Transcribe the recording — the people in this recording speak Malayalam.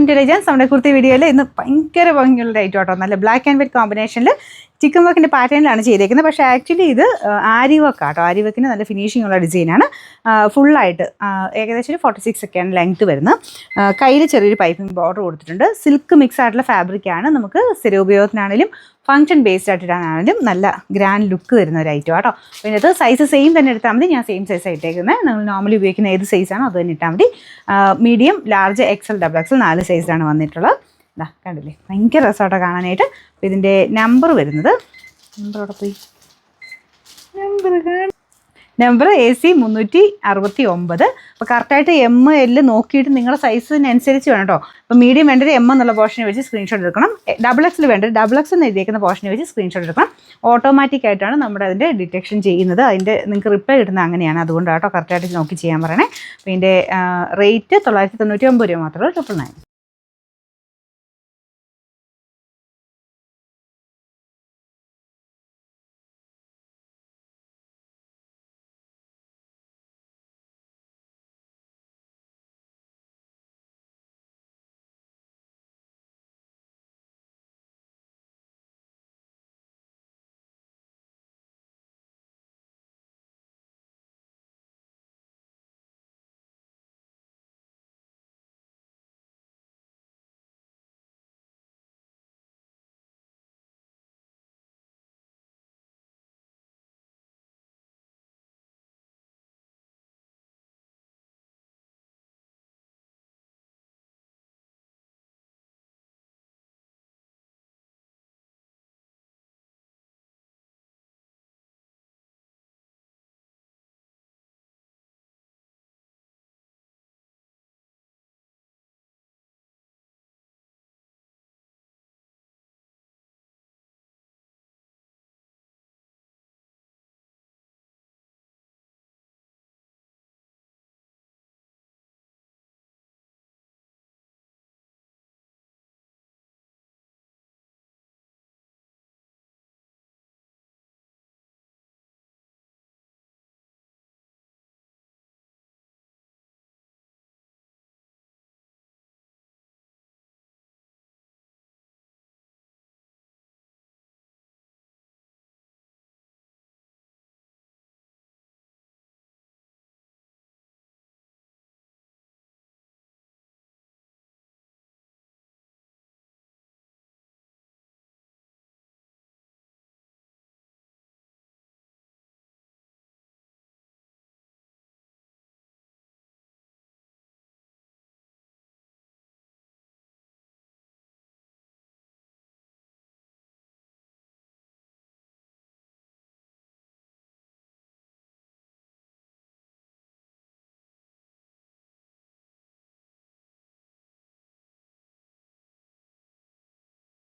To legends. നമ്മുടെ കുർത്തി വീഡിയോയിൽ ഇന്ന് ഭയങ്കര ഭംഗിയുള്ള ഐറ്റം കേട്ടോ. നല്ല ബ്ലാക്ക് ആൻഡ് വൈറ്റ് കോമ്പിനേഷനിൽ ചിക്കൻ വർക്കിൻ്റെ പാറ്റേണിലാണ് ചെയ്തേക്കുന്നത്. പക്ഷേ ആക്ച്വലി ഇത് ആരി വർക്ക് ആട്ടോ. ആരി വർക്കിന് നല്ല ഫിനിഷിംഗ് ഉള്ള ഡിസൈനാണ്. ഫുള്ളായിട്ട് ഏകദേശം ഒരു 46 ഒക്കെയാണ് ലെങ്ത്ത് വരുന്നത്. കയ്യിൽ ചെറിയൊരു പൈപ്പിംഗ് ബോർഡർ കൊടുത്തിട്ടുണ്ട്. സിൽക്ക് മിക്സ് ആയിട്ടുള്ള ഫാബ്രിക്കാണ്. നമുക്ക് സ്ഥിര ഉപയോഗത്തിനാണെങ്കിലും ഫംഗ്ഷൻ ബേസ്ഡ് ആയിട്ടാണെങ്കിലും നല്ല ഗ്രാൻഡ് ലുക്ക് വരുന്ന ഒരു ഐറ്റം കേട്ടോ. പിന്നെ ഇത് സൈസ് സെയിം തന്നെ എടുത്താൽ മതി. ഞാൻ സെയിം സൈസ് ഇട്ടേക്കുന്നത്. നിങ്ങൾ നോർമലി ഉപയോഗിക്കുന്ന ഏത് സൈസാണോ അത് തന്നെ ഇട്ടാൽ മതി. Medium, large, XL, double XL 4 സൈസിലാണ് വന്നിട്ടുള്ളത്. ഇതാ കണ്ടില്ലേ, ഭയങ്കര രസമായിട്ടോ കാണാനായിട്ട്. അപ്പോൾ ഇതിൻ്റെ നമ്പർ വരുന്നത്, നമ്പറോടെ പോയി, നമ്പർ AC 369. അപ്പോൾ കറക്റ്റായിട്ട് ML നോക്കിയിട്ട് നിങ്ങളുടെ സൈസിനനുസരിച്ച് വേണം കേട്ടോ. അപ്പോൾ മീഡിയം വേണ്ടത് M എന്നുള്ള പോർഷനെ വെച്ച് സ്ക്രീൻഷോട്ട് എടുക്കണം. ഡബിൾ എക്സിൽ വേണ്ടത് ഡബിൾ എക്സ് എന്ന് എഴുതിയേക്കുന്ന പോർഷനെ വെച്ച് സ്ക്രീൻഷോട്ട് എടുക്കണം. ഓട്ടോമാറ്റിക്കായിട്ടാണ് നമ്മുടെ അതിൻ്റെ ഡിറ്റക്ഷൻ ചെയ്യുന്നത്. അതിൻ്റെ നിങ്ങൾക്ക് റിപ്ലൈ കിട്ടുന്നത് അങ്ങനെയാണ്. അതുകൊണ്ടാട്ടോ കറക്റ്റായിട്ട് നോക്കി ചെയ്യാൻ പറയണേ. അപ്പോൾ ഇതിൻ്റെ റേറ്റ് 999 രൂപ മാത്രമേ 999.